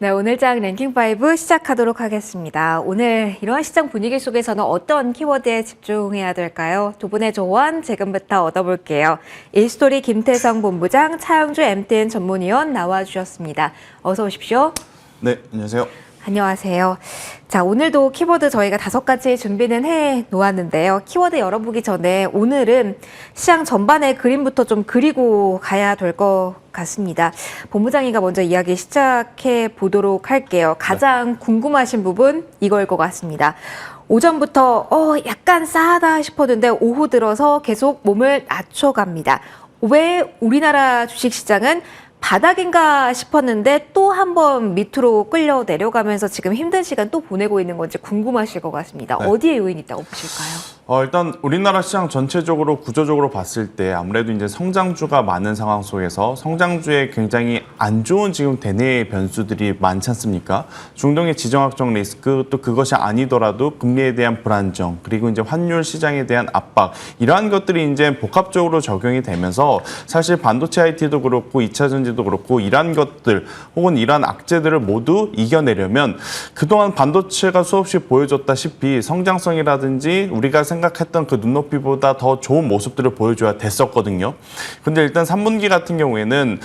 네, 오늘장 랭킹5 시작하도록 하겠습니다. 오늘 이러한 시장 분위기 속에서는 어떤 키워드에 집중해야 될까요? 두 분의 조언 지금부터 얻어볼게요. 일스토리 김태성 본부장, 차영주 MTN 전문위원 나와주셨습니다. 어서 오십시오. 네, 안녕하세요. 안녕하세요. 자, 오늘도 키워드 저희가 5가지 준비는 해 놓았는데요. 키워드 열어보기 전에 오늘은 시장 전반의 그림부터 좀 그리고 가야 될 것 같습니다. 본부장이가 먼저 이야기 시작해 보도록 할게요. 가장 궁금하신 부분 이거일 것 같습니다. 오전부터 약간 싸하다 싶었는데 오후 들어서 계속 몸을 낮춰갑니다. 왜 우리나라 주식시장은 바닥인가 싶었는데 또 한 번 밑으로 끌려 내려가면서 지금 힘든 시간 또 보내고 있는 건지 궁금하실 것 같습니다. 네. 어디에 요인이 있다고 보실까요? 일단 우리나라 시장 전체적으로 구조적으로 봤을 때 아무래도 이제 성장주가 많은 상황 속에서 성장주에 굉장히 안 좋은 지금 대내 변수들이 많지 않습니까? 중동의 지정학적 리스크, 또 그것이 아니더라도 금리에 대한 불안정, 그리고 이제 환율 시장에 대한 압박, 이러한 것들이 이제 복합적으로 적용이 되면서 사실 반도체 IT도 그렇고 2차 전지도 그렇고 이러한 것들 혹은 이러한 악재들을 모두 이겨내려면 그동안 반도체가 수없이 보여줬다시피 성장성이라든지 우리가 생각했던 그 눈높이보다 더 좋은 모습들을 보여줘야 됐었거든요. 근데 일단 3분기 같은 경우에는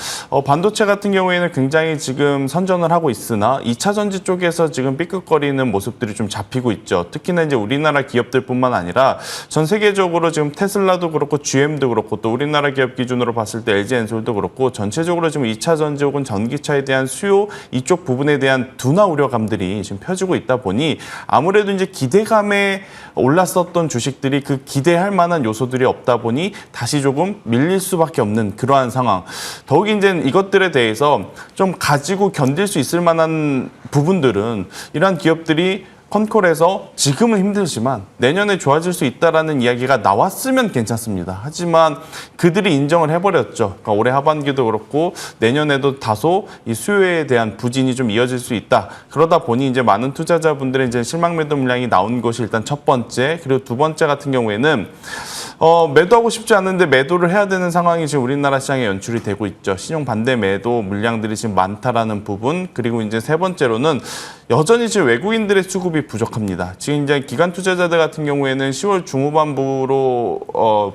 반도체 같은 경우에는 굉장히 지금 선전을 하고 있으나 2차 전지 쪽에서 지금 삐끗거리는 모습들이 좀 잡히고 있죠. 특히나 이제 우리나라 기업들뿐만 아니라 전 세계적으로 지금 테슬라도 그렇고 GM도 그렇고 또 우리나라 기업 기준으로 봤을 때 LG엔솔도 그렇고 전체적으로 지금 2차 전지 혹은 전기차에 대한 수요 이쪽 부분에 대한 둔화 우려감들이 지금 펴지고 있다 보니 아무래도 이제 기대감에 올랐었던 주식들이 그 기대할 만한 요소들이 없다 보니 다시 조금 밀릴 수밖에 없는 그러한 상황. 더욱이 이제 이것들에 대해서 좀 가지고 견딜 수 있을 만한 부분들은 이러한 기업들이 컨콜에서 지금은 힘들지만 내년에 좋아질 수 있다라는 이야기가 나왔으면 괜찮습니다. 하지만 그들이 인정을 해버렸죠. 그러니까 올해 하반기도 그렇고 내년에도 다소 이 수요에 대한 부진이 좀 이어질 수 있다. 그러다 보니 이제 많은 투자자분들의 이제 실망 매도 물량이 나온 것이 일단 첫 번째. 그리고 두 번째 같은 경우에는 매도하고 싶지 않은데 매도를 해야 되는 상황이 지금 우리나라 시장에 연출이 되고 있죠. 신용 반대 매도 물량들이 지금 많다라는 부분. 그리고 이제 세 번째로는 여전히 지금 외국인들의 수급이 부족합니다. 지금 이제 기관 투자자들 같은 경우에는 10월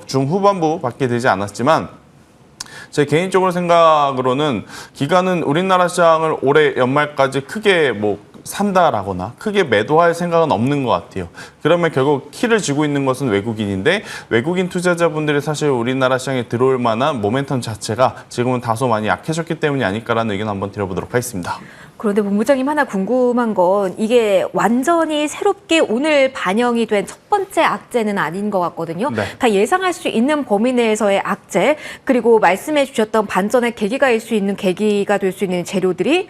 중후반부밖에 되지 않았지만 제 개인적으로 생각으로는 기관은 우리나라 시장을 올해 연말까지 크게 산다라거나 크게 매도할 생각은 없는 것 같아요. 그러면 결국 키를 쥐고 있는 것은 외국인인데 외국인 투자자분들이 사실 우리나라 시장에 들어올 만한 모멘텀 자체가 지금은 다소 많이 약해졌기 때문이 아닐까라는 의견 한번 드려보도록 하겠습니다. 그런데 본부장님 하나 궁금한 건 이게 완전히 새롭게 오늘 반영이 된 첫 번째 악재는 아닌 것 같거든요. 네. 다 예상할 수 있는 범위 내에서의 악재, 그리고 말씀해 주셨던 반전의 계기가 될 수 있는 재료들이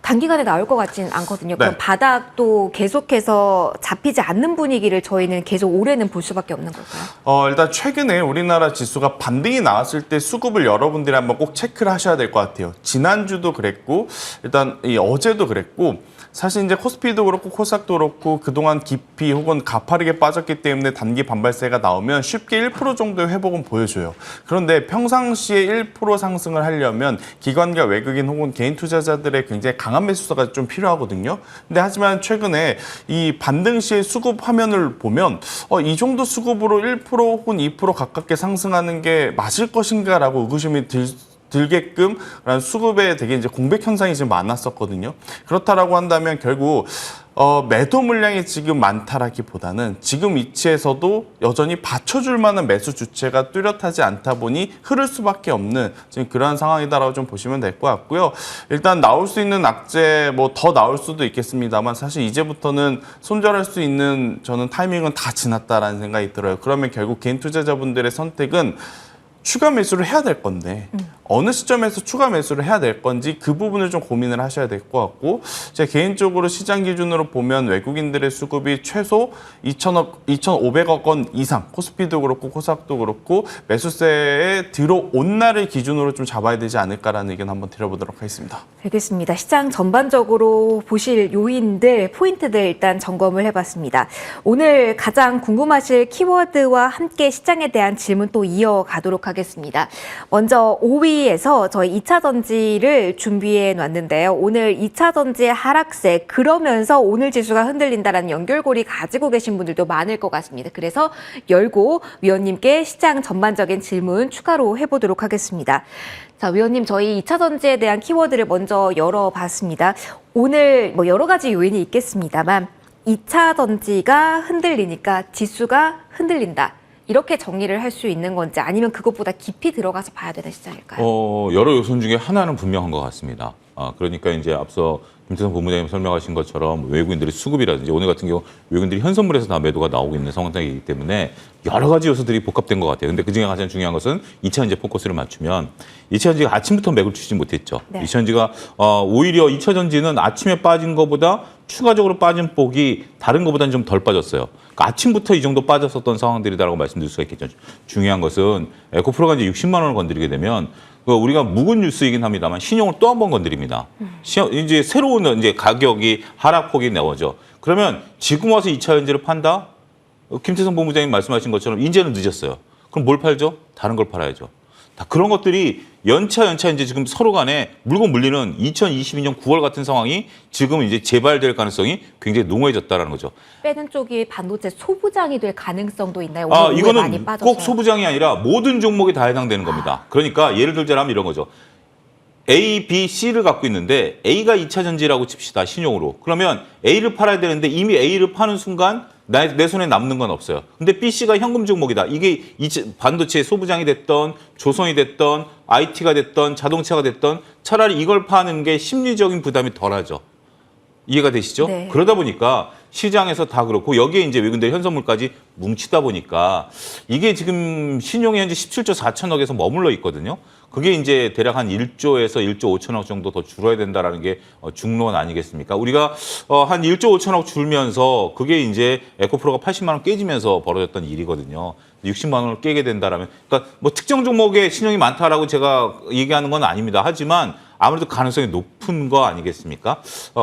단기간에 나올 것 같지는 않거든요. 네. 그럼 바닥도 계속해서 잡히지 않는 분위기를 저희는 계속 올해는 볼 수밖에 없는 걸까요? 일단 최근에 우리나라 지수가 반등이 나왔을 때 수급을 여러분들이 한번 꼭 체크를 하셔야 될 것 같아요. 지난주도 그랬고 일단 어제도 그랬고 사실 이제 코스피도 그렇고 코스닥도 그렇고 그동안 깊이 혹은 가파르게 빠졌기 때문에 단기 반발세가 나오면 쉽게 1% 정도의 회복은 보여줘요. 그런데 평상시에 1% 상승을 하려면 기관과 외국인 혹은 개인 투자자들의 굉장히 강한 매수세가 좀 필요하거든요. 근데 하지만 최근에 이 반등 시의 수급 화면을 보면 이 정도 수급으로 1% 혹은 2% 가깝게 상승하는 게 맞을 것인가라고 의구심이 들게끔 라는 수급에 되게 이제 공백 현상이 지금 많았었거든요. 그렇다라고 한다면 결국 매도 물량이 지금 많다라기보다는 지금 위치에서도 여전히 받쳐줄 만한 매수 주체가 뚜렷하지 않다 보니 흐를 수밖에 없는 지금 그러한 상황이다라고 좀 보시면 될 것 같고요. 일단 나올 수 있는 악재 더 나올 수도 있겠습니다만 사실 이제부터는 손절할 수 있는 저는 타이밍은 다 지났다라는 생각이 들어요. 그러면 결국 개인 투자자분들의 선택은 추가 매수를 해야 될 건데 어느 시점에서 추가 매수를 해야 될 건지 그 부분을 좀 고민을 하셔야 될 것 같고 제가 개인적으로 시장 기준으로 보면 외국인들의 수급이 최소 2,500억 원 이상 코스피도 그렇고 코스닥도 그렇고 매수세에 들어온 날을 기준으로 좀 잡아야 되지 않을까라는 의견 한번 드려보도록 하겠습니다. 알겠습니다. 시장 전반적으로 보실 요인들, 포인트들 일단 점검을 해봤습니다. 오늘 가장 궁금하실 키워드와 함께 시장에 대한 질문 또 이어가도록 하겠습니다. 먼저 5위 여기에서 저희 2차 전지를 준비해 놨는데요. 오늘 2차 전지의 하락세, 그러면서 오늘 지수가 흔들린다라는 연결고리 가지고 계신 분들도 많을 것 같습니다. 그래서 열고 위원님께 시장 전반적인 질문 추가로 해보도록 하겠습니다. 자, 위원님, 저희 2차 전지에 대한 키워드를 먼저 열어봤습니다. 오늘 뭐 여러 가지 요인이 있겠습니다만 2차 전지가 흔들리니까 지수가 흔들린다. 이렇게 정리를 할 수 있는 건지 아니면 그것보다 깊이 들어가서 봐야 되는 시장일까요? 여러 요소 중에 하나는 분명한 것 같습니다. 그러니까 이제 앞서 김태성 본부장님 설명하신 것처럼 외국인들의 수급이라든지 오늘 같은 경우 외국인들이 현선물에서 다 매도가 나오고 있는 상황이기 때문에 여러 가지 요소들이 복합된 것 같아요. 근데 그중에 가장 중요한 것은 2차전지에 포커스를 맞추면 2차전지가 아침부터 맥을 추지 못했죠. 네. 2차전지가 오히려 2차전지는 아침에 빠진 것보다 추가적으로 빠진 폭이 다른 것보다는 좀 덜 빠졌어요. 그러니까 아침부터 이 정도 빠졌었던 상황들이다라고 말씀드릴 수가 있겠죠. 중요한 것은 에코프로가 이제 60만 원을 건드리게 되면 우리가 묵은 뉴스이긴 합니다만 신용을 또 한 번 건드립니다. 이제 새로운 이제 가격이 하락폭이 나오죠. 그러면 지금 와서 2차 전지를 판다? 김태성 본부장님 말씀하신 것처럼 이제는 늦었어요. 그럼 뭘 팔죠? 다른 걸 팔아야죠. 다 그런 것들이 연차 이제 지금 서로 간에 물고 물리는 2022년 9월 같은 상황이 지금 이제 재발될 가능성이 굉장히 농후해졌다라는 거죠. 빼는 쪽이 반도체 소부장이 될 가능성도 있나요? 오늘 많이 이거는 빠져서요. 꼭 소부장이 아니라 모든 종목에 다 해당되는 겁니다. 그러니까 예를 들자면 이런 거죠. A, B, C를 갖고 있는데 A가 2차 전지라고 칩시다. 신용으로. 그러면 A를 팔아야 되는데 이미 A를 파는 순간 내 손에 남는 건 없어요. 근데 B, C가 현금 종목이다. 이게 반도체 소부장이 됐던 조선이 됐던 IT가 됐던 자동차가 됐던 차라리 이걸 파는 게 심리적인 부담이 덜하죠. 이해가 되시죠? 네. 그러다 보니까 시장에서 다 그렇고 여기에 이제 외국인들 현선물까지 뭉치다 보니까 이게 지금 신용이 현재 17조 4천억에서 머물러 있거든요. 그게 이제 대략 한 1조에서 1조 5천억 정도 더 줄어야 된다라는 게 중론 아니겠습니까? 우리가 한 1조 5천억 줄면서 그게 이제 에코프로가 80만 원 깨지면서 벌어졌던 일이거든요. 60만 원을 깨게 된다라면, 그러니까 뭐 특정 종목에 신용이 많다라고 제가 얘기하는 건 아닙니다. 하지만 아무래도 가능성이 높은 거 아니겠습니까?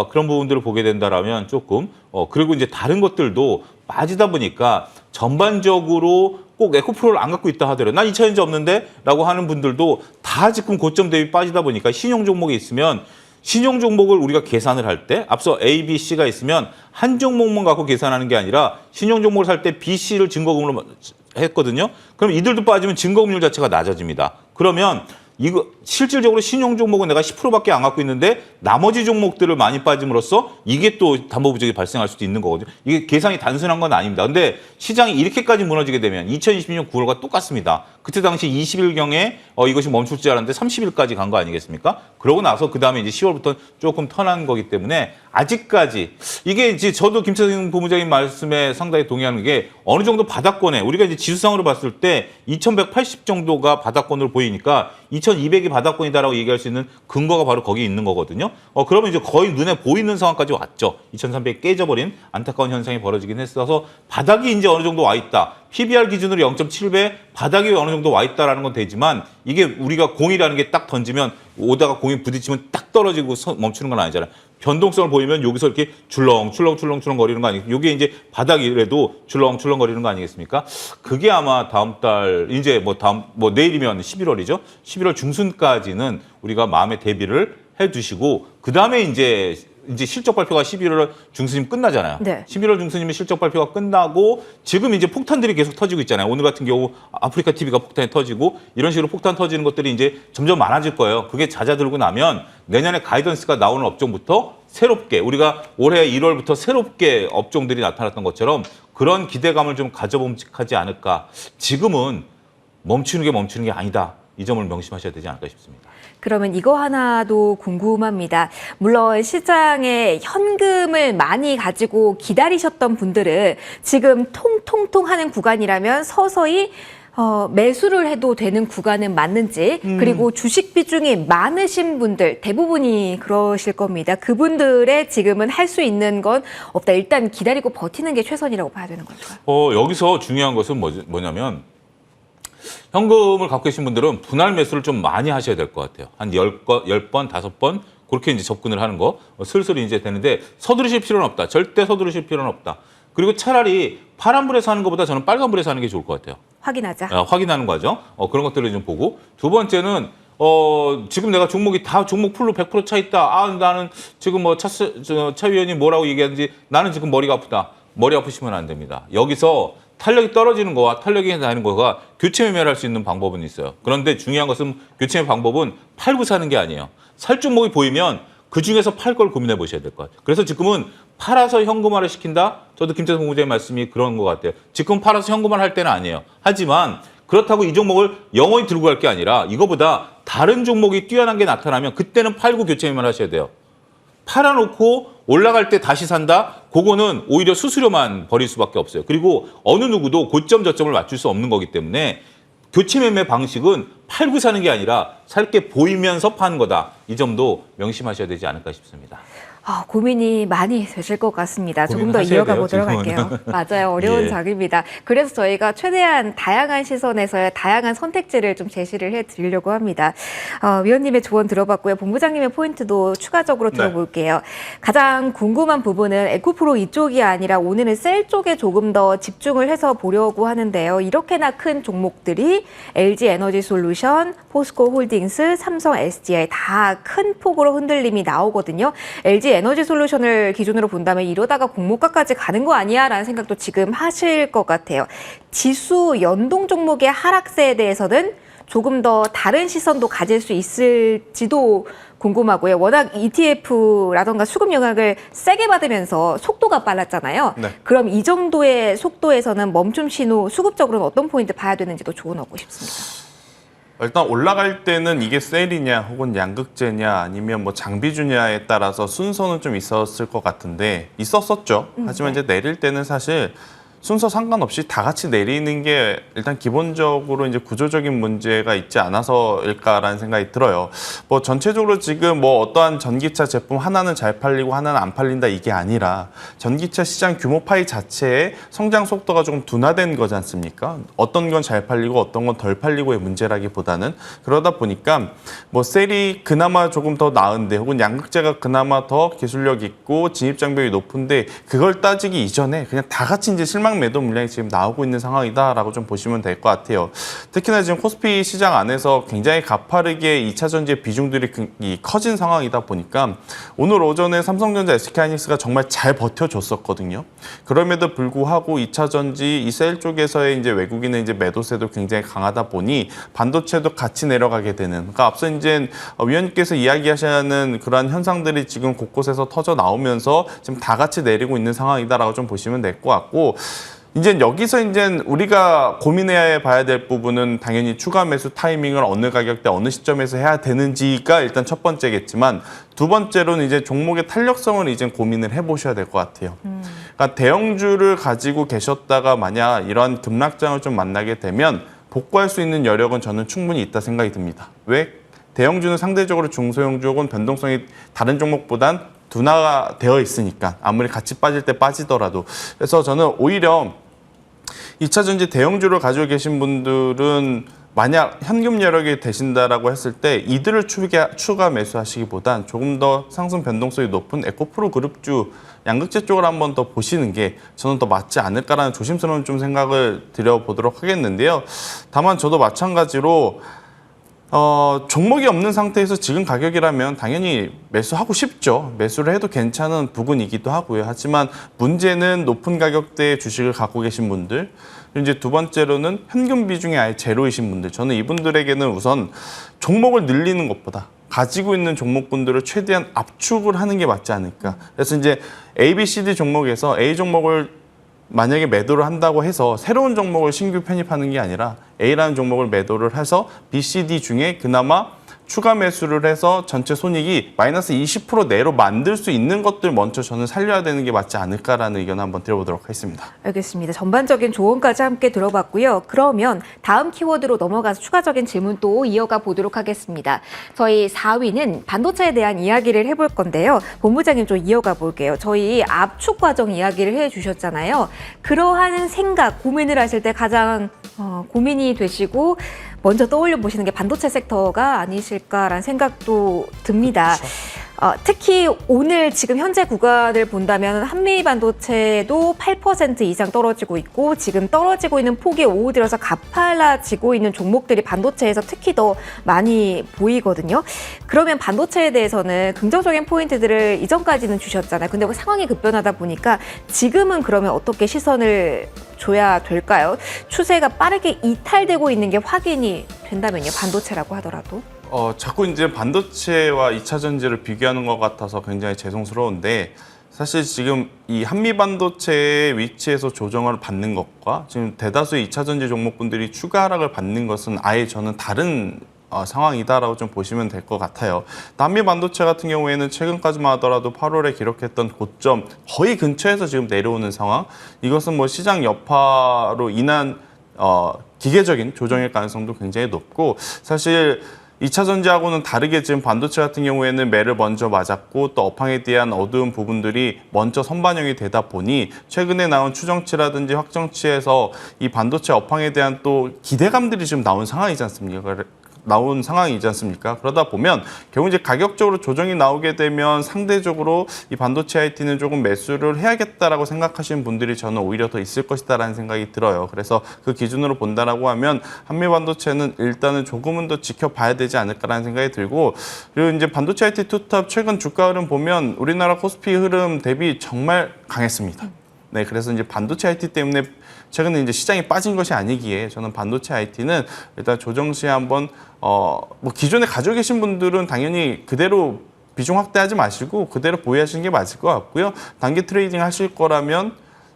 그런 부분들을 보게 된다라면 조금 그리고 이제 다른 것들도 빠지다 보니까 전반적으로 꼭 에코프로를 안 갖고 있다 하더라도 난 2차 전지 없는데 라고 하는 분들도 다 지금 고점 대비 빠지다 보니까 신용 종목이 있으면 신용 종목을 우리가 계산을 할 때 앞서 A, B, C가 있으면 한 종목만 갖고 계산하는 게 아니라 신용 종목을 살 때 B, C를 증거금으로 했거든요. 그럼 이들도 빠지면 증거금률 자체가 낮아집니다. 그러면 이거 실질적으로 신용 종목은 내가 10%밖에 안 갖고 있는데 나머지 종목들을 많이 빠짐으로써 이게 또 담보 부족이 발생할 수도 있는 거거든요. 이게 계산이 단순한 건 아닙니다. 근데 시장이 이렇게까지 무너지게 되면 2022년 9월과 똑같습니다. 그때 당시 20일경에 이것이 멈출 줄 알았는데 30일까지 간 거 아니겠습니까? 그러고 나서 그다음에 이제 10월부터 조금 턴한 거기 때문에 아직까지 이게 이제 저도 김태성 본부장님 말씀에 상당히 동의하는 게 어느 정도 바닥권에 우리가 이제 지수상으로 봤을 때 2180 정도가 바닥권으로 보이니까 2200이 바닥권이다라고 얘기할 수 있는 근거가 바로 거기 있는 거거든요. 그러면 이제 거의 눈에 보이는 상황까지 왔죠. 2300이 깨져버린 안타까운 현상이 벌어지긴 했어서 바닥이 이제 어느 정도 와 있다. PBR 기준으로 0.7배 바닥이 어느 정도 와 있다라는 건 되지만 이게 우리가 공이라는 게 딱 던지면 오다가 공이 부딪히면 딱 떨어지고 멈추는 건 아니잖아요. 변동성을 보이면 여기서 이렇게 출렁출렁 거리는 거 아니겠습니까? 이게 이제 바닥이라도 출렁출렁 거리는 거 아니겠습니까? 그게 아마 다음 달 이제 내일이면 11월이죠. 11월 중순까지는 우리가 마음의 대비를 해 두시고 그다음에 이제 실적 발표가 11월 중순이면 끝나잖아요. 네. 11월 중순이면 실적 발표가 끝나고 지금 이제 폭탄들이 계속 터지고 있잖아요. 오늘 같은 경우 아프리카 TV가 폭탄이 터지고 이런 식으로 폭탄 터지는 것들이 이제 점점 많아질 거예요. 그게 잦아들고 나면 내년에 가이던스가 나오는 업종부터 새롭게 우리가 올해 1월부터 새롭게 업종들이 나타났던 것처럼 그런 기대감을 좀 가져봄직하지 않을까. 지금은 멈추는 게 아니다. 이 점을 명심하셔야 되지 않을까 싶습니다. 그러면 이거 하나도 궁금합니다. 물론 시장에 현금을 많이 가지고 기다리셨던 분들은 지금 통통통 하는 구간이라면 서서히 매수를 해도 되는 구간은 맞는지 그리고 주식 비중이 많으신 분들 대부분이 그러실 겁니다. 그분들의 지금은 할 수 있는 건 없다. 일단 기다리고 버티는 게 최선이라고 봐야 되는 걸까요? 여기서 중요한 것은 뭐냐면 현금을 갖고 계신 분들은 분할 매수를 좀 많이 하셔야 될 것 같아요. 한 10번, 5번 그렇게 이제 접근을 하는 거 슬슬 이제 되는데 서두르실 필요는 없다. 절대 서두르실 필요는 없다. 그리고 차라리 파란불에서 하는 것보다 저는 빨간불에서 하는 게 좋을 것 같아요. 확인하자. 확인하는 과정. 그런 것들을 좀 보고 두 번째는 지금 내가 종목이 다 종목 풀로 100% 차 있다. 나는 지금 뭐 차 위원이 뭐라고 얘기하는지 나는 지금 머리가 아프다. 머리 아프시면 안 됩니다. 여기서 탄력이 떨어지는 거와 탄력이 나는 거가 교체 매매를 할 수 있는 방법은 있어요. 그런데 중요한 것은 교체 매매 방법은 팔고 사는 게 아니에요. 살 종목이 보이면 그 중에서 팔 걸 고민해 보셔야 될 것 같아요. 그래서 지금은 팔아서 현금화를 시킨다? 저도 김태성 본부장님 말씀이 그런 것 같아요. 지금 팔아서 현금화를 할 때는 아니에요. 하지만 그렇다고 이 종목을 영원히 들고 갈 게 아니라 이거보다 다른 종목이 뛰어난 게 나타나면 그때는 팔고 교체 매매를 하셔야 돼요. 팔아놓고 올라갈 때 다시 산다? 그거는 오히려 수수료만 버릴 수밖에 없어요. 그리고 어느 누구도 고점 저점을 맞출 수 없는 거기 때문에 교체 매매 방식은 팔고 사는 게 아니라 살 게 보이면서 파는 거다. 이 점도 명심하셔야 되지 않을까 싶습니다. 고민이 많이 되실 것 같습니다. 조금 더 고민하셔야 이어가 돼요, 보도록 지금은. 할게요. 맞아요. 어려운 예. 장입니다. 그래서 저희가 최대한 다양한 시선에서의 다양한 선택지를 좀 제시를 해드리려고 합니다. 위원님의 조언 들어봤고요. 본부장님의 포인트도 추가적으로 들어볼게요. 가장 궁금한 부분은 에코프로 이쪽이 아니라 오늘은 셀 쪽에 조금 더 집중을 해서 보려고 하는데요. 이렇게나 큰 종목들이 LG 에너지 솔루션, 포스코 홀딩스, 삼성 SDI 다 큰 폭으로 흔들림이 나오거든요. LG 에너지 솔루션을 기준으로 본다면 이러다가 공모가까지 가는 거 아니야? 라는 생각도 지금 하실 것 같아요. 지수 연동 종목의 하락세에 대해서는 조금 더 다른 시선도 가질 수 있을지도 궁금하고요. 워낙 ETF라던가 수급 영향을 세게 받으면서 속도가 빨랐잖아요. 네. 그럼 이 정도의 속도에서는 멈춤 신호 수급적으로는 어떤 포인트 봐야 되는지도 조언 얻고 싶습니다. 일단 올라갈 때는 이게 셀이냐 혹은 양극재냐 아니면 뭐 장비주냐에 따라서 순서는 좀 있었을 것 같은데 있었었죠. 하지만 이제 내릴 때는 사실 순서 상관없이 다 같이 내리는 게 일단 기본적으로 이제 구조적인 문제가 있지 않아서일까라는 생각이 들어요. 뭐 전체적으로 지금 뭐 어떠한 전기차 제품 하나는 잘 팔리고 하나는 안 팔린다 이게 아니라 전기차 시장 규모 파이 자체의 성장 속도가 조금 둔화된 거지 않습니까? 어떤 건 잘 팔리고 어떤 건 덜 팔리고의 문제라기보다는 그러다 보니까 뭐 셀이 그나마 조금 더 나은데 혹은 양극재가 그나마 더 기술력 있고 진입 장벽이 높은데 그걸 따지기 이전에 그냥 다 같이 이제 실망 매도 물량이 지금 나오고 있는 상황이다라고 좀 보시면 될 것 같아요. 특히나 지금 코스피 시장 안에서 굉장히 가파르게 2차 전지의 비중들이 커진 상황이다 보니까 오늘 오전에 삼성전자, SK하이닉스가 정말 잘 버텨줬었거든요. 그럼에도 불구하고 2차 전지 이 셀 쪽에서의 이제 외국인의 이제 매도세도 굉장히 강하다 보니 반도체도 같이 내려가게 되는. 그러니까 앞서 이제 위원님께서 이야기하시는 그러한 현상들이 지금 곳곳에서 터져 나오면서 지금 다 같이 내리고 있는 상황이다라고 좀 보시면 될 것 같고. 이제 여기서 이제 우리가 고민해 봐야 될 부분은 당연히 추가 매수 타이밍을 어느 가격대 어느 시점에서 해야 되는지가 일단 첫 번째겠지만 두 번째로는 이제 종목의 탄력성을 이제 고민을 해보셔야 될 것 같아요. 그러니까 대형주를 가지고 계셨다가 만약 이런 급락장을 좀 만나게 되면 복구할 수 있는 여력은 저는 충분히 있다 생각이 듭니다. 왜? 대형주는 상대적으로 중소형주 혹은 변동성이 다른 종목보단 둔화가 되어 있으니까 아무리 같이 빠질 때 빠지더라도 그래서 저는 오히려 2차 전지 대형주를 가지고 계신 분들은 만약 현금 여력이 되신다라고 했을 때 이들을 추가 매수하시기보단 조금 더 상승 변동성이 높은 에코프로 그룹주 양극재 쪽을 한번 더 보시는 게 저는 더 맞지 않을까라는 조심스러운 좀 생각을 드려보도록 하겠는데요. 다만 저도 마찬가지로 종목이 없는 상태에서 지금 가격이라면 당연히 매수하고 싶죠. 매수를 해도 괜찮은 부분이기도 하고요. 하지만 문제는 높은 가격대의 주식을 갖고 계신 분들, 이제 두 번째로는 현금 비중이 아예 제로이신 분들. 저는 이분들에게는 우선 종목을 늘리는 것보다 가지고 있는 종목군들을 최대한 압축을 하는 게 맞지 않을까. 그래서 이제 A, B, C, D 종목에서 A 종목을 만약에 매도를 한다고 해서 새로운 종목을 신규 편입하는 게 아니라 A라는 종목을 매도를 해서 B, C, D 중에 그나마 추가 매수를 해서 전체 손익이 마이너스 20% 내로 만들 수 있는 것들 먼저 저는 살려야 되는 게 맞지 않을까라는 의견을 한번 드려보도록 하겠습니다. 알겠습니다. 전반적인 조언까지 함께 들어봤고요. 그러면 다음 키워드로 넘어가서 추가적인 질문 또 이어가 보도록 하겠습니다. 저희 4위는 반도체에 대한 이야기를 해볼 건데요. 본부장님 좀 이어가 볼게요. 저희 압축 과정 이야기를 해주셨잖아요. 그러한 생각, 고민을 하실 때 가장 고민이 되시고 먼저 떠올려 보시는 게 반도체 섹터가 아니실까라는 생각도 듭니다. 특히 오늘 지금 현재 구간을 본다면 한미 반도체도 8% 이상 떨어지고 있고 지금 떨어지고 있는 폭이 오후 들어서 가팔라지고 있는 종목들이 반도체에서 특히 더 많이 보이거든요. 그러면 반도체에 대해서는 긍정적인 포인트들을 이전까지는 주셨잖아요. 근데 상황이 급변하다 보니까 지금은 그러면 어떻게 시선을 줘야 될까요? 추세가 빠르게 이탈되고 있는 게 확인이 된다면요. 반도체라고 하더라도. 자꾸 이제 반도체와 2차 전지를 비교하는 것 같아서 굉장히 죄송스러운데 사실 지금 이 한미 반도체의 위치에서 조정을 받는 것과 지금 대다수의 2차 전지 종목분들이 추가 하락을 받는 것은 아예 저는 다른 상황이다라고 좀 보시면 될 것 같아요. 한미 반도체 같은 경우에는 최근까지만 하더라도 8월에 기록했던 고점 거의 근처에서 지금 내려오는 상황. 이것은 뭐 시장 여파로 인한 기계적인 조정일 가능성도 굉장히 높고 사실 2차 전지하고는 다르게 지금 반도체 같은 경우에는 매를 먼저 맞았고 또 업황에 대한 어두운 부분들이 먼저 선반영이 되다 보니 최근에 나온 추정치라든지 확정치에서 이 반도체 업황에 대한 또 기대감들이 지금 나온 상황이지 않습니까? 그러다 보면 결국 이제 가격적으로 조정이 나오게 되면 상대적으로 이 반도체 IT는 조금 매수를 해야겠다라고 생각하시는 분들이 저는 오히려 더 있을 것이다라는 생각이 들어요. 그래서 그 기준으로 본다라고 하면 한미 반도체는 일단은 조금은 더 지켜봐야 되지 않을까라는 생각이 들고 그리고 이제 반도체 IT 투탑 최근 주가 흐름 보면 우리나라 코스피 흐름 대비 정말 강했습니다. 네, 그래서 이제 반도체 IT 때문에 최근에 이제 시장이 빠진 것이 아니기에 저는 반도체 IT는 일단 조정 시에 한번 뭐 기존에 가지고 계신 분들은 당연히 그대로 비중 확대하지 마시고 그대로 보유하시는 게 맞을 것 같고요. 단기 트레이딩 하실 거라면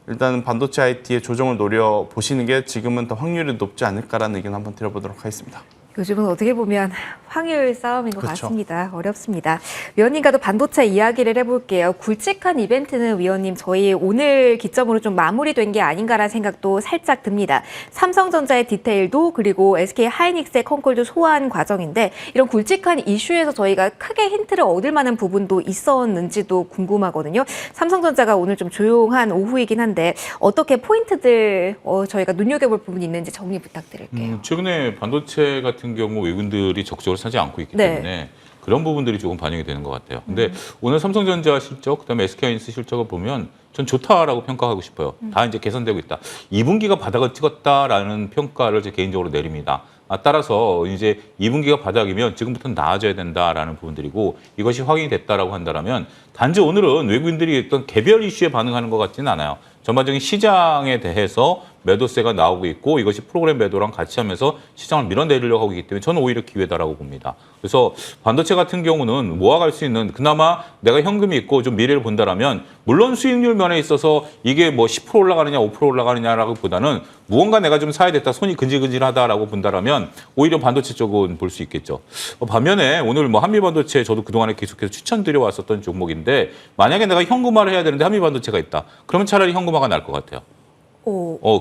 일단 반도체 IT의 조정을 노려보시는 게 지금은 더 확률이 높지 않을까라는 의견 한번 드려보도록 하겠습니다. 요즘은 어떻게 보면 확률 싸움인 것 그렇죠. 같습니다. 어렵습니다. 위원님과도 반도체 이야기를 해볼게요. 굵직한 이벤트는 위원님 저희 오늘 기점으로 좀 마무리된 게 아닌가라는 생각도 살짝 듭니다. 삼성전자의 디테일도 그리고 SK 하이닉스의 컨콜도 소화한 과정인데 이런 굵직한 이슈에서 저희가 크게 힌트를 얻을 만한 부분도 있었는지도 궁금하거든요. 삼성전자가 오늘 좀 조용한 오후이긴 한데 어떻게 포인트들 저희가 눈여겨볼 부분이 있는지 정리 부탁드릴게요. 최근에 반도체 같은 경우 외국인들이 적극적으로 사지 않고 있기 때문에 그런 부분들이 조금 반영이 되는 것 같아요. 근데 오늘 삼성전자 실적, 그다음에 SK하이닉스 실적을 보면 전 좋다라고 평가하고 싶어요. 다 이제 개선되고 있다. 2분기가 바닥을 찍었다라는 평가를 제 개인적으로 내립니다. 따라서 이제 2분기가 바닥이면 지금부터는 나아져야 된다라는 부분들이고 이것이 확인이 됐다라고 한다면 단지 오늘은 외국인들이 어떤 개별 이슈에 반응하는 것 같지는 않아요. 전반적인 시장에 대해서 매도세가 나오고 있고 이것이 프로그램 매도랑 같이 하면서 시장을 밀어내리려고 하고 있기 때문에 저는 오히려 기회다라고 봅니다. 그래서 반도체 같은 경우는 모아갈 수 있는 그나마 내가 현금이 있고 좀 미래를 본다라면 물론 수익률 면에 있어서 이게 뭐 10% 올라가느냐 5% 올라가느냐라고 보다는 무언가 내가 좀 사야 됐다 손이 근질근질하다라고 본다라면 오히려 반도체 쪽은 볼 수 있겠죠. 반면에 오늘 뭐 한미반도체 저도 그동안에 계속해서 추천드려 왔었던 종목인데 만약에 내가 현금화를 해야 되는데 한미반도체가 있다. 그러면 차라리 현금화가 나을 것 같아요.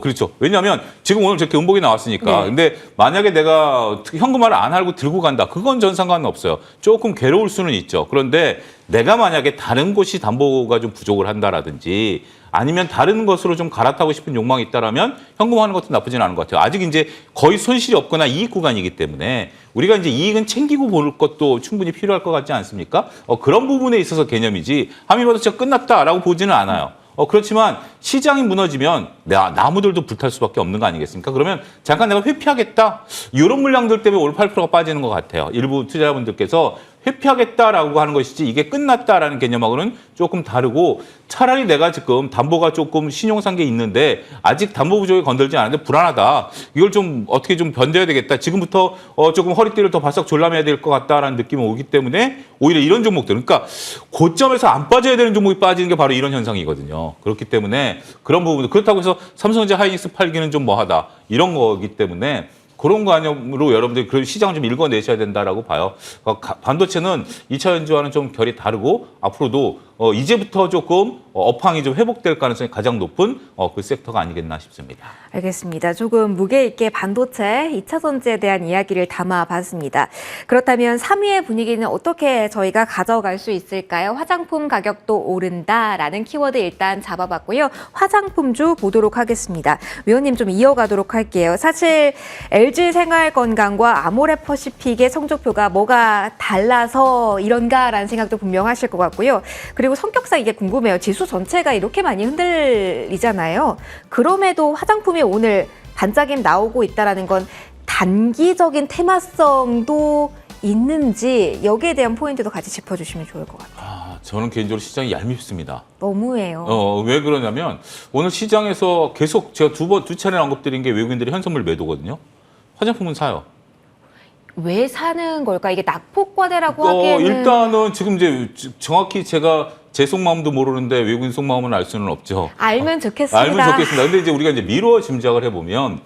그렇죠. 왜냐하면 지금 오늘 저렇게 음봉이 나왔으니까. 네. 근데 만약에 내가 현금화를 안 하고 들고 간다. 그건 전 상관은 없어요. 조금 괴로울 수는 있죠. 그런데 내가 만약에 다른 곳이 담보가 좀 부족을 한다라든지 아니면 다른 것으로 좀 갈아타고 싶은 욕망이 있다라면 현금화하는 것도 나쁘진 않은 것 같아요. 아직 이제 거의 손실이 없거나 이익 구간이기 때문에 우리가 이제 이익은 챙기고 볼 것도 충분히 필요할 것 같지 않습니까? 그런 부분에 있어서 개념이지 한미반도체가 끝났다라고 보지는 않아요. 그렇지만 시장이 무너지면 나무들도 불탈 수밖에 없는 거 아니겠습니까? 그러면 잠깐 내가 회피하겠다. 이런 물량들 때문에 올 8%가 빠지는 것 같아요. 일부 투자자분들께서 회피하겠다라고 하는 것이지 이게 끝났다라는 개념하고는 조금 다르고 차라리 내가 지금 담보가 조금 신용상계 있는데 아직 담보 부족에 건들지 않았는데 불안하다. 이걸 좀 어떻게 좀 견뎌야 되겠다. 지금부터 조금 허리띠를 더 바싹 졸라매야 될 것 같다라는 느낌이 오기 때문에 오히려 이런 종목들 그러니까 고점에서 안 빠져야 되는 종목이 빠지는 게 바로 이런 현상이거든요. 그렇기 때문에 그런 부분들 그렇다고 해서 삼성전자 하이닉스 팔기는 좀 뭐하다 이런 거기 때문에 그런 관념으로 여러분들이 그런 시장을 좀 읽어내셔야 된다라고 봐요. 반도체는 2차 전지와는 좀 결이 다르고 앞으로도 이제부터 조금 업황이 좀 회복될 가능성이 가장 높은 그 섹터가 아니겠나 싶습니다. 알겠습니다. 조금 무게 있게 반도체, 2차 전지에 대한 이야기를 담아봤습니다. 그렇다면 3위의 분위기는 어떻게 저희가 가져갈 수 있을까요? 화장품 가격도 오른다라는 키워드 일단 잡아봤고요. 화장품주 보도록 하겠습니다. 위원님 좀 이어가도록 할게요. 사실 LG 생활건강과 아모레퍼시픽의 성적표가 뭐가 달라서 이런가라는 생각도 분명하실 것 같고요. 그리고 성격상 이게 궁금해요. 지수 전체가 이렇게 많이 흔들리잖아요. 그럼에도 화장품이 오늘 반짝임 나오고 있다는 건 단기적인 테마성도 있는지 여기에 대한 포인트도 같이 짚어주시면 좋을 것 같아요. 저는 개인적으로 시장이 얄밉습니다. 너무해요. 왜 그러냐면 오늘 시장에서 계속 제가 두 차례 언급드린 게 외국인들이 현선물 매도거든요. 화장품은 사요. 왜 사는 걸까? 이게 낙폭과대라고 하기에는 일단은 지금 이제 정확히 제가 제 속마음도 모르는데 외국인 속마음은 알 수는 없죠. 알면 좋겠습니다. 알면 좋겠습니다. 근데 이제 우리가 이제 미루어 짐작을 해보면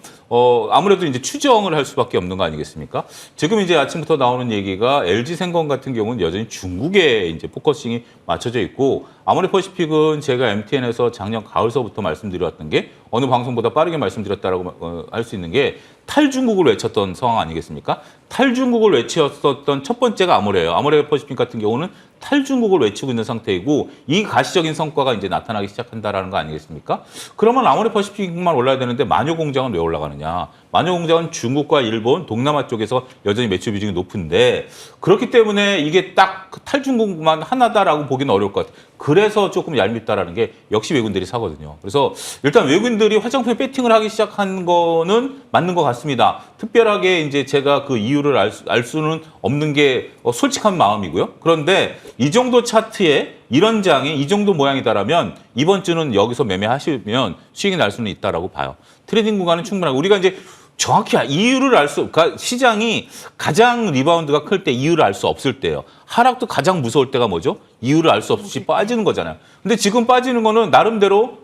아무래도 이제 추정을 할 수밖에 없는 거 아니겠습니까? 지금 이제 아침부터 나오는 얘기가 LG 생건 같은 경우는 여전히 중국에 이제 포커싱이 맞춰져 있고 아모레퍼시픽은 제가 MTN에서 작년 가을서부터 말씀드렸던 게 어느 방송보다 빠르게 말씀드렸다라고 할 수 있는 게 탈중국을 외쳤던 상황 아니겠습니까? 탈중국을 외쳤었던 첫 번째가 아모레예요. 아모레퍼시픽 같은 경우는 탈중국을 외치고 있는 상태이고 이 가시적인 성과가 이제 나타나기 시작한다라는 거 아니겠습니까? 그러면 아모레퍼시픽만 올라야 되는데 마녀공장은 왜 올라가느냐? 마녀공장은 중국과 일본, 동남아 쪽에서 여전히 매출 비중이 높은데 그렇기 때문에 이게 딱 탈중국만 하나다라고 보기는 어려울 것 같아요. 그래서 조금 얄밉다라는 게 역시 외국인들이 사거든요. 그래서 일단 외국인들이 화장품에 배팅을 하기 시작한 거는 맞는 것 같습니다. 특별하게 이제 제가 그 이유를 알 수는 없는 게 솔직한 마음이고요. 그런데 이 정도 차트에 이런 장이 이 정도 모양이다라면 이번 주는 여기서 매매하시면 수익이 날 수는 있다라고 봐요. 트레이딩 구간은 충분하고 우리가 이제 정확히 이유를 그러니까 시장이 가장 리바운드가 클 때 이유를 알 수 없을 때예요. 하락도 가장 무서울 때가 뭐죠? 이유를 알 수 없이 빠지는 거잖아요. 근데 지금 빠지는 거는 나름대로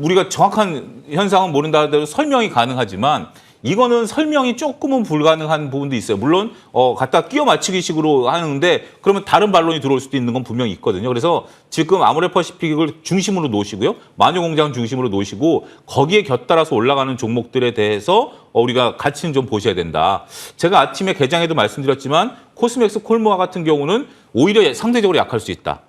우리가 정확한 현상은 모른다 하더라도 설명이 가능하지만 이거는 설명이 조금은 불가능한 부분도 있어요. 물론 갖다 끼워 맞추기 식으로 하는데 그러면 다른 반론이 들어올 수도 있는 건 분명히 있거든요. 그래서 지금 아모레퍼시픽을 중심으로 놓으시고요. 마녀공장 중심으로 놓으시고 거기에 곁따라서 올라가는 종목들에 대해서 우리가 가치는 좀 보셔야 된다. 제가 아침에 개장에도 말씀드렸지만 코스맥스 콜모아 같은 경우는 오히려 상대적으로 약할 수 있다.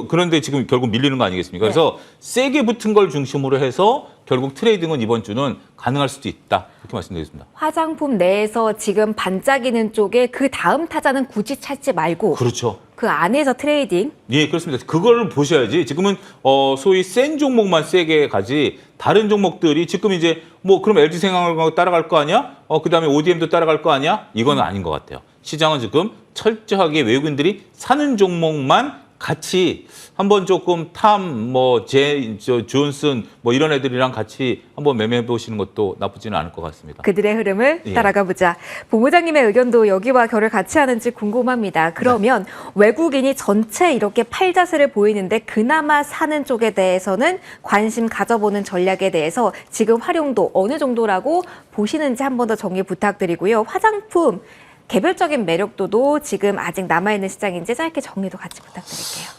그런데 지금 결국 밀리는 거 아니겠습니까? 그래서 세게 붙은 걸 중심으로 해서 결국 트레이딩은 이번 주는 가능할 수도 있다. 이렇게 말씀드리겠습니다. 화장품 내에서 지금 반짝이는 쪽에 그 다음 타자는 굳이 찾지 말고 그렇죠. 그 안에서 트레이딩. 예, 그렇습니다. 그걸 보셔야지. 지금은 소위 센 종목만 세게 가지 다른 종목들이 지금 이제 그럼 LG 생활건강 따라갈 거 아니야? 그다음에 ODM도 따라갈 거 아니야? 이거는 아닌 것 같아요. 시장은 지금 철저하게 외국인들이 사는 종목만 같이 한번 조금 존슨 이런 애들이랑 같이 한번 매매해 보시는 것도 나쁘지는 않을 것 같습니다. 그들의 흐름을 예. 따라가 보자. 본부장님의 의견도 여기와 결을 같이 하는지 궁금합니다. 그러면 외국인이 전체 이렇게 팔자세를 보이는데 그나마 사는 쪽에 대해서는 관심 가져보는 전략에 대해서 지금 활용도 어느 정도라고 보시는지 한 번 더 정리 부탁드리고요. 화장품 개별적인 매력도도 지금 아직 남아있는 시장인지 짧게 정리도 같이 부탁드릴게요.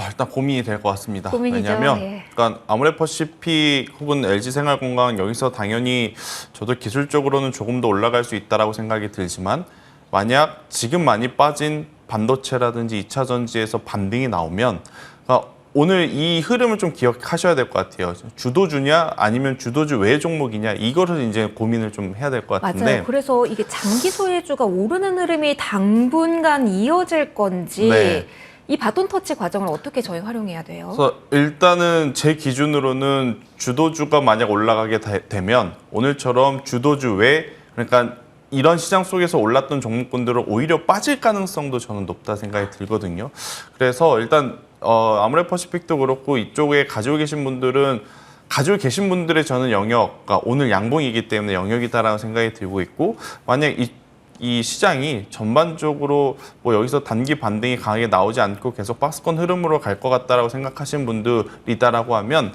일단 고민이 될 것 같습니다. 고민이죠. 왜냐하면 예. 그러니까 아모레퍼시픽 혹은 LG생활건강 여기서 당연히 저도 기술적으로는 조금 더 올라갈 수 있다라고 생각이 들지만 만약 지금 많이 빠진 반도체라든지 2차 전지에서 반등이 나오면 그러니까 오늘 이 흐름을 좀 기억하셔야 될 것 같아요. 주도주냐 아니면 주도주 외 종목이냐 이거를 이제 고민을 좀 해야 될 것 같은데. 맞아요. 그래서 이게 장기 소외주가 오르는 흐름이 당분간 이어질 건지 네. 이 바톤 터치 과정을 어떻게 저희 활용해야 돼요? 그래서 일단은 제 기준으로는 주도주가 만약 올라가게 되면 오늘처럼 주도주 외 그러니까 이런 시장 속에서 올랐던 종목군들은 오히려 빠질 가능성도 저는 높다 생각이 들거든요. 그래서 일단 아모레퍼시픽도 그렇고 이쪽에 가지고 계신 분들은 가지고 계신 분들의 저는 영역, 그러니까 오늘 양봉이기 때문에 영역이다라는 생각이 들고 있고 만약 이 시장이 전반적으로 여기서 단기 반등이 강하게 나오지 않고 계속 박스권 흐름으로 갈 것 같다라고 생각하시는 분들이다라고 하면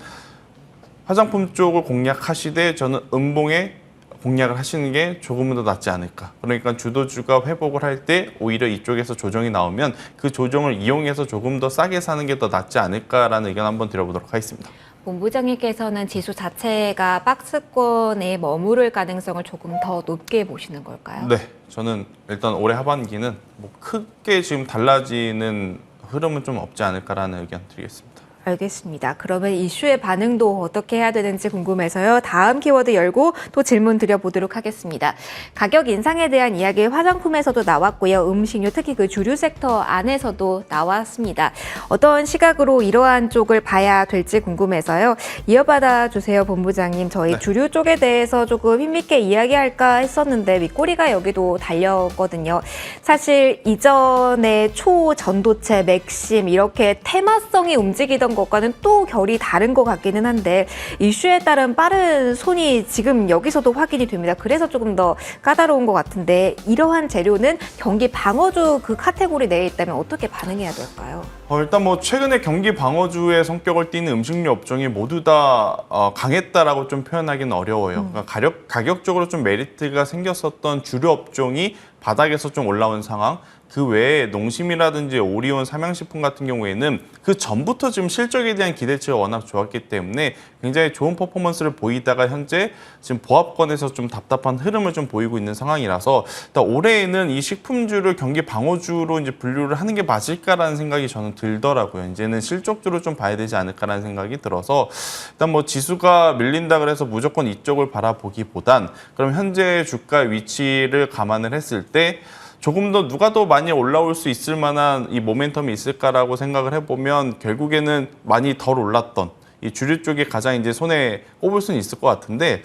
화장품 쪽을 공략하시되 저는 음봉에 공략을 하시는 게 조금은 더 낫지 않을까. 그러니까 주도주가 회복을 할 때 오히려 이쪽에서 조정이 나오면 그 조정을 이용해서 조금 더 싸게 사는 게 더 낫지 않을까라는 의견 한번 드려보도록 하겠습니다. 본부장님께서는 지수 자체가 박스권에 머무를 가능성을 조금 더 높게 보시는 걸까요? 네, 저는 일단 올해 하반기는 뭐 크게 지금 달라지는 흐름은 좀 없지 않을까라는 의견 드리겠습니다. 알겠습니다. 그러면 이슈의 반응도 어떻게 해야 되는지 궁금해서요. 다음 키워드 열고 또 질문 드려보도록 하겠습니다. 가격 인상에 대한 이야기 화장품에서도 나왔고요. 음식료 특히 그 주류 섹터 안에서도 나왔습니다. 어떤 시각으로 이러한 쪽을 봐야 될지 궁금해서요. 이어받아 주세요, 본부장님. 저희 네. 주류 쪽에 대해서 조금 힘있게 이야기할까 했었는데 윗꼬리가 여기도 달렸거든요. 사실 이전에 초전도체, 맥심 이렇게 테마성이 움직이던 것과는 또 결이 다른 것 같기는 한데 이슈에 따른 빠른 손이 지금 여기서도 확인이 됩니다. 그래서 조금 더 까다로운 것 같은데 이러한 재료는 경기 방어주 그 카테고리 내에 있다면 어떻게 반응해야 될까요? 일단 뭐 최근에 경기 방어주의 성격을 띠는 음식료 업종이 모두 다 강했다라고 좀 표현하기는 어려워요. 그러니까 가격적으로 좀 메리트가 생겼었던 주류 업종이 바닥에서 좀 올라온 상황. 그 외에 농심이라든지 오리온, 삼양식품 같은 경우에는 그 전부터 지금 실적에 대한 기대치가 워낙 좋았기 때문에 굉장히 좋은 퍼포먼스를 보이다가 현재 지금 보합권에서 좀 답답한 흐름을 좀 보이고 있는 상황이라서 일단 올해에는 이 식품주를 경기 방어주로 이제 분류를 하는 게 맞을까라는 생각이 저는 들더라고요. 이제는 실적주로 좀 봐야 되지 않을까라는 생각이 들어서 일단 뭐 지수가 밀린다 그래서 무조건 이쪽을 바라보기보단 그럼 현재 주가 위치를 감안을 했을 때 조금 더 누가 더 많이 올라올 수 있을 만한 이 모멘텀이 있을까라고 생각을 해보면 결국에는 많이 덜 올랐던 이 주류 쪽이 가장 이제 손에 꼽을 수는 있을 것 같은데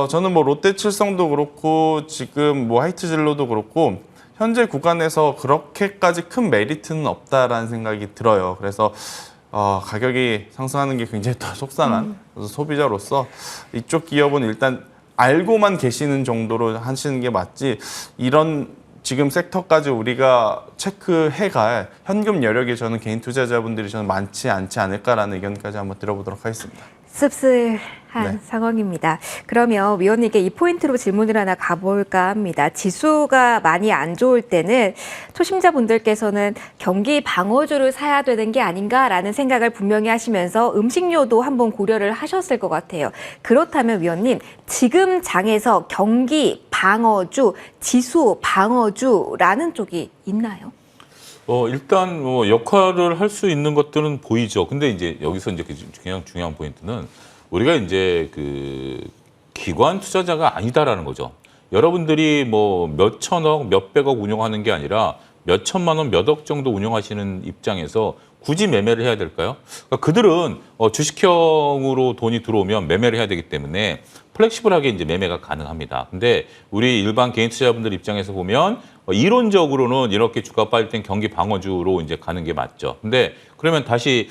저는 뭐 롯데칠성도 그렇고 지금 뭐 하이트진로도 그렇고 현재 구간에서 그렇게까지 큰 메리트는 없다라는 생각이 들어요. 그래서 가격이 상승하는 게 굉장히 더 속상한 그래서 소비자로서 이쪽 기업은 일단 알고만 계시는 정도로 하시는 게 맞지 이런 지금 섹터까지 우리가 체크해갈 현금 여력이 저는 개인 투자자분들이 저는 많지 않지 않을까라는 의견까지 한번 들어보도록 하겠습니다. 씁쓸한 네. 상황입니다. 그러면 위원님께 이 포인트로 질문을 하나 가볼까 합니다. 지수가 많이 안 좋을 때는 초심자분들께서는 경기 방어주를 사야 되는 게 아닌가라는 생각을 분명히 하시면서 음식료도 한번 고려를 하셨을 것 같아요. 그렇다면 위원님, 지금 장에서 경기 방어주, 지수 방어주라는 쪽이 있나요? 일단 뭐 역할을 할 수 있는 것들은 보이죠. 근데 이제 여기서 이제 중요한 포인트는 우리가 이제 그 기관 투자자가 아니다라는 거죠. 여러분들이 뭐 몇 천억, 몇 백억 운용하는 게 아니라 몇 천만 원, 몇 억 정도 운용하시는 입장에서 굳이 매매를 해야 될까요? 그러니까 그들은 주식형으로 돈이 들어오면 매매를 해야 되기 때문에 플렉시블하게 이제 매매가 가능합니다. 근데 우리 일반 개인 투자자분들 입장에서 보면 이론적으로는 이렇게 주가 빠질 땐 경기 방어주로 이제 가는 게 맞죠. 근데 그러면 다시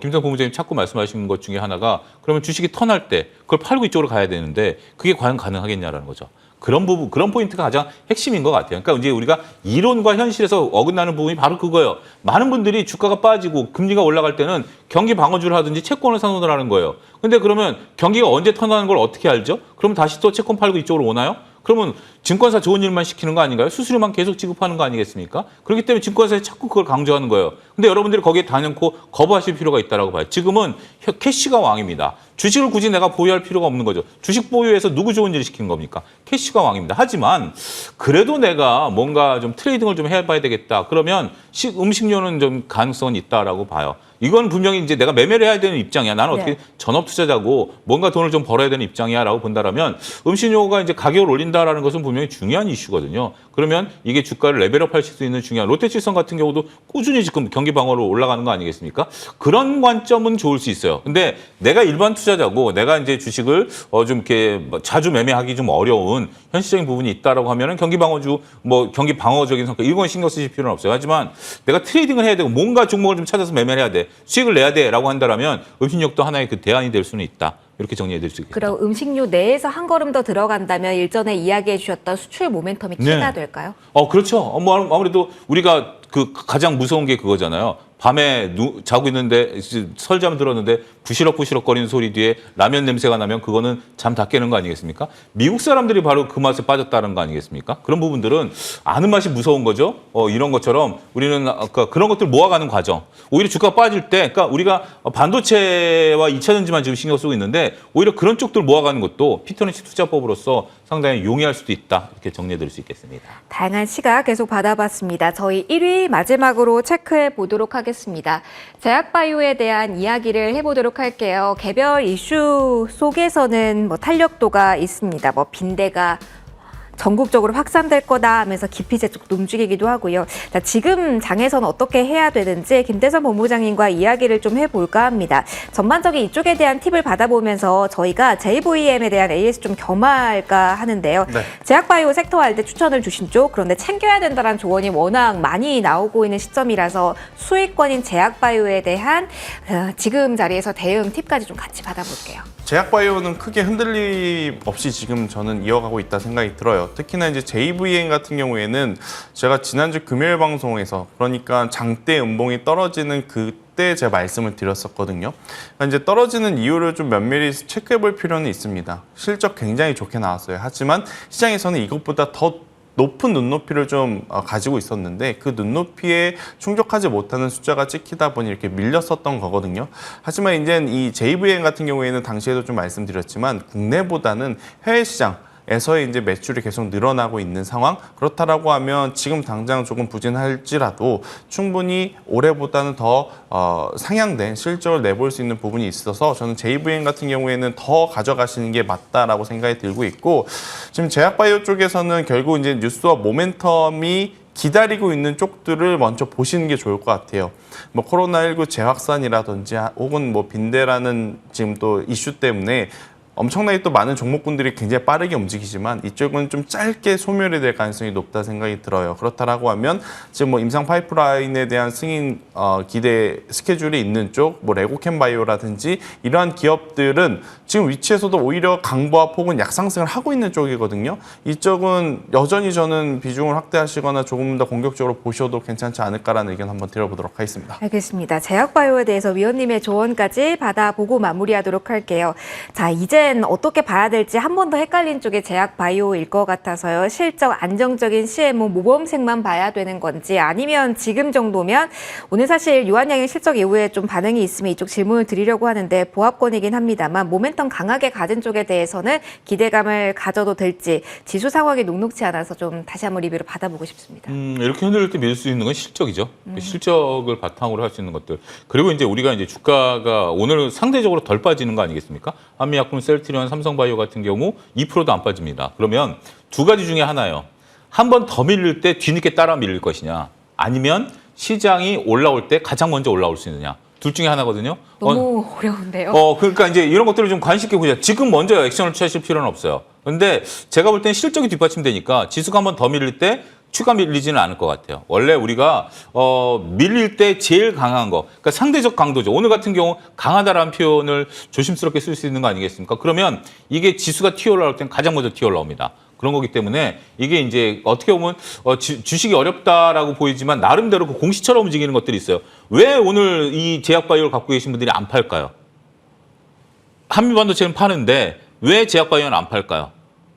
김성 본부장님 자꾸 말씀하시는 것 중에 하나가 그러면 주식이 턴할 때 그걸 팔고 이쪽으로 가야 되는데 그게 과연 가능하겠냐라는 거죠. 그런 부분, 그런 포인트가 가장 핵심인 것 같아요. 그러니까 이제 우리가 이론과 현실에서 어긋나는 부분이 바로 그거예요. 많은 분들이 주가가 빠지고 금리가 올라갈 때는 경기 방어주를 하든지 채권을 선호를 하는 거예요. 근데 그러면 경기가 언제 턴하는 걸 어떻게 알죠? 그러면 다시 또 채권 팔고 이쪽으로 오나요? 그러면 증권사 좋은 일만 시키는 거 아닌가요? 수수료만 계속 지급하는 거 아니겠습니까? 그렇기 때문에 증권사에 자꾸 그걸 강조하는 거예요. 근데 여러분들이 거기에 단연코 거부하실 필요가 있다고 봐요. 지금은 캐시가 왕입니다. 주식을 굳이 내가 보유할 필요가 없는 거죠. 주식 보유해서 누구 좋은 일을 시키는 겁니까? 캐시가 왕입니다. 하지만 그래도 내가 뭔가 좀 트레이딩을 좀 해봐야 되겠다. 그러면 음식료는 좀 가능성은 있다라고 봐요. 이건 분명히 이제 내가 매매를 해야 되는 입장이야. 나는 어떻게 전업 투자자고 뭔가 돈을 좀 벌어야 되는 입장이야라고 본다라면 음식료가 이제 가격을 올린다라는 것은 분명히 중요한 이슈거든요. 그러면 이게 주가를 레벨업할 수 있는 중요한 롯데칠성 같은 경우도 꾸준히 지금 경기 방어로 올라가는 거 아니겠습니까? 그런 관점은 좋을 수 있어요. 근데 내가 일반 투자자고 내가 이제 주식을 좀 이렇게 자주 매매하기 좀 어려운 현실적인 부분이 있다라고 하면은 경기 방어주 뭐 경기 방어적인 성격 이건 신경 쓰실 필요는 없어요. 하지만 내가 트레이딩을 해야 되고 뭔가 종목을 좀 찾아서 매매를 해야 돼. 수익을 내야 돼라고 한다라면 음식료도 하나의 그 대안이 될 수는 있다. 이렇게 정리해 드릴 수 있겠습니다. 그럼 음식료 내에서 한 걸음 더 들어간다면 일전에 이야기해 주셨던 수출 모멘텀이 키가 될까요? 그렇죠. 아무래도 우리가 그 가장 무서운 게 그거잖아요. 밤에 자고 있는데 설잠 들었는데 부시럭부시럭거리는 소리 뒤에 라면 냄새가 나면 그거는 잠 다 깨는 거 아니겠습니까? 미국 사람들이 바로 그 맛에 빠졌다는 거 아니겠습니까? 그런 부분들은 아는 맛이 무서운 거죠. 이런 것처럼 우리는 아까 그런 것들 모아가는 과정. 오히려 주가가 빠질 때, 그러니까 우리가 반도체와 2차 전지만 지금 신경 쓰고 있는데 오히려 그런 쪽들 모아가는 것도 피터니치 투자법으로서 상당히 용이할 수도 있다. 이렇게 정리해드릴 수 있겠습니다. 다양한 시각 계속 받아봤습니다. 저희 1위 마지막으로 체크해 보도록 하겠습니다. 제약바이오에 대한 이야기를 해보도록 할게요. 개별 이슈 속에서는 탄력도가 있습니다. 빈대가 전국적으로 확산될 거다 하면서 기피제 쪽도 움직이기도 하고요. 자, 지금 장에서는 어떻게 해야 되는지 김대선 본부장님과 이야기를 좀 해볼까 합니다. 전반적인 이쪽에 대한 팁을 받아보면서 저희가 JVM에 대한 AS 좀 겸할까 하는데요. 네. 제약바이오 섹터 할 때 추천을 주신 쪽, 그런데 챙겨야 된다는 조언이 워낙 많이 나오고 있는 시점이라서 수익권인 제약바이오에 대한 지금 자리에서 대응 팁까지 좀 같이 받아볼게요. 제약바이오는 크게 흔들림 없이 지금 저는 이어가고 있다 생각이 들어요. 특히나 이제 JVM 같은 경우에는 제가 지난주 금요일 방송에서 그러니까 장대 음봉이 떨어지는 그때 제가 말씀을 드렸었거든요. 그러니까 이제 떨어지는 이유를 좀 면밀히 체크해 볼 필요는 있습니다. 실적 굉장히 좋게 나왔어요. 하지만 시장에서는 이것보다 더 높은 눈높이를 좀 가지고 있었는데 그 눈높이에 충족하지 못하는 숫자가 찍히다 보니 이렇게 밀렸었던 거거든요. 하지만 이제 이 JVM 같은 경우에는 당시에도 좀 말씀드렸지만 국내보다는 해외 시장 에서의 이제 매출이 계속 늘어나고 있는 상황. 그렇다라고 하면 지금 당장 조금 부진할지라도 충분히 올해보다는 더 상향된 실적을 내볼 수 있는 부분이 있어서 저는 JVM 같은 경우에는 더 가져가시는 게 맞다라고 생각이 들고 있고, 지금 제약바이오 쪽에서는 결국 이제 뉴스와 모멘텀이 기다리고 있는 쪽들을 먼저 보시는 게 좋을 것 같아요. 코로나19 재확산이라든지 혹은 빈대라는 지금 또 이슈 때문에 엄청나게 또 많은 종목군들이 굉장히 빠르게 움직이지만 이쪽은 좀 짧게 소멸이 될 가능성이 높다 생각이 들어요. 그렇다라고 하면 지금 임상 파이프라인에 대한 승인 기대 스케줄이 있는 쪽, 레고캠바이오라든지 이러한 기업들은 지금 위치에서도 오히려 강보합 혹은 약상승을 하고 있는 쪽이거든요. 이쪽은 여전히 저는 비중을 확대하시거나 조금 더 공격적으로 보셔도 괜찮지 않을까라는 의견 한번 드려보도록 하겠습니다. 알겠습니다. 제약바이오에 대해서 위원님의 조언까지 받아보고 마무리하도록 할게요. 자, 이제 어떻게 봐야 될지 한 번 더 헷갈린 쪽이 제약바이오일 것 같아서요. 실적 안정적인 CMO 모범생만 봐야 되는 건지 아니면 지금 정도면 오늘 사실 유한양의 실적 이후에 좀 반응이 있으면 이쪽 질문을 드리려고 하는데 보합권이긴 합니다만 모멘텀 강하게 가진 쪽에 대해서는 기대감을 가져도 될지 지수 상황이 녹록지 않아서 좀 다시 한번 리뷰를 받아보고 싶습니다. 이렇게 흔들릴 때 믿을 수 있는 건 실적이죠. 실적을 바탕으로 할 수 있는 것들. 그리고 이제 우리가 이제 주가가 오늘 상대적으로 덜 빠지는 거 아니겠습니까? 한미약품, 셀트리온, 삼성바이오 같은 경우 2%도 안 빠집니다. 그러면 두 가지 중에 하나예요. 한 번 더 밀릴 때 뒤늦게 따라 밀릴 것이냐, 아니면 시장이 올라올 때 가장 먼저 올라올 수 있느냐. 둘 중에 하나거든요. 너무 어려운데요. 그러니까 이제 이런 것들을 좀 관심 있게 보자. 지금 먼저 액션을 취하실 필요는 없어요. 그런데 제가 볼 때는 실적이 뒷받침되니까 지수가 한 번 더 밀릴 때 추가 밀리지는 않을 것 같아요. 원래 우리가 밀릴 때 제일 강한 거, 그러니까 상대적 강도죠. 오늘 같은 경우 강하다라는 표현을 조심스럽게 쓸 수 있는 거 아니겠습니까? 그러면 이게 지수가 튀어올라올 때는 가장 먼저 튀어올라옵니다. 그런 거기 때문에 이게 이제 어떻게 보면 주식이 어렵다라고 보이지만 나름대로 그 공시처럼 움직이는 것들이 있어요. 왜 오늘 이 제약바이오를 갖고 계신 분들이 안 팔까요? 한미반도체는 파는데 왜 제약바이오는 안 팔까요?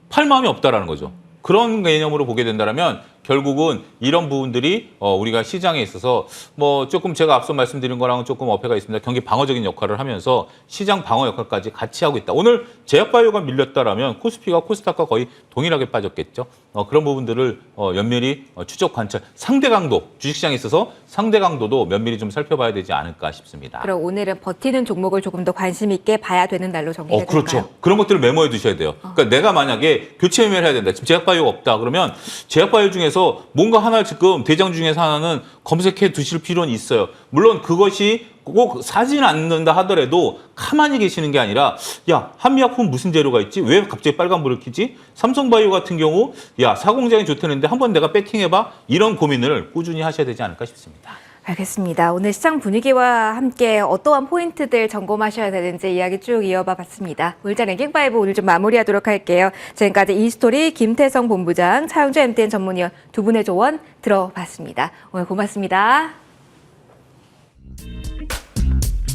팔 마음이 없다라는 거죠. 그런 개념으로 보게 된다면 결국은 이런 부분들이 우리가 시장에 있어서 조금 제가 앞서 말씀드린 거랑은 조금 어폐가 있습니다. 경기 방어적인 역할을 하면서 시장 방어 역할까지 같이 하고 있다. 오늘 제약바이오가 밀렸다라면 코스피가 코스닥과 거의 동일하게 빠졌겠죠. 그런 부분들을 면밀히 추적 관찰, 상대 강도, 주식시장에 있어서 상대 강도도 면밀히 좀 살펴봐야 되지 않을까 싶습니다. 그럼 오늘은 버티는 종목을 조금 더 관심 있게 봐야 되는 날로 정리해 드릴까요? 그렇죠. 그런 것들을 메모해 두셔야 돼요. 그러니까 내가 만약에 교체 매매를 해야 된다. 지금 제약바이오가 없다. 그러면 제약바이오 중에서 뭔가 하나 지금 대장 중에서 하나는 검색해 두실 필요는 있어요. 물론 그것이 꼭 사지는 않는다 하더라도 가만히 계시는 게 아니라 야, 한미약품 무슨 재료가 있지? 왜 갑자기 빨간불을 켜지? 삼성바이오 같은 경우 야, 사공장이 좋다는데 한번 내가 배팅해봐? 이런 고민을 꾸준히 하셔야 되지 않을까 싶습니다. 알겠습니다. 오늘 시장 분위기와 함께 어떠한 포인트들 점검하셔야 되는지 이야기 쭉 이어봐 봤습니다. 울자 랭킹5 오늘 좀 마무리하도록 할게요. 지금까지 이스토리 김태성 본부장, 차영주 MTN 전문위원 두 분의 조언 들어봤습니다. 오늘 고맙습니다.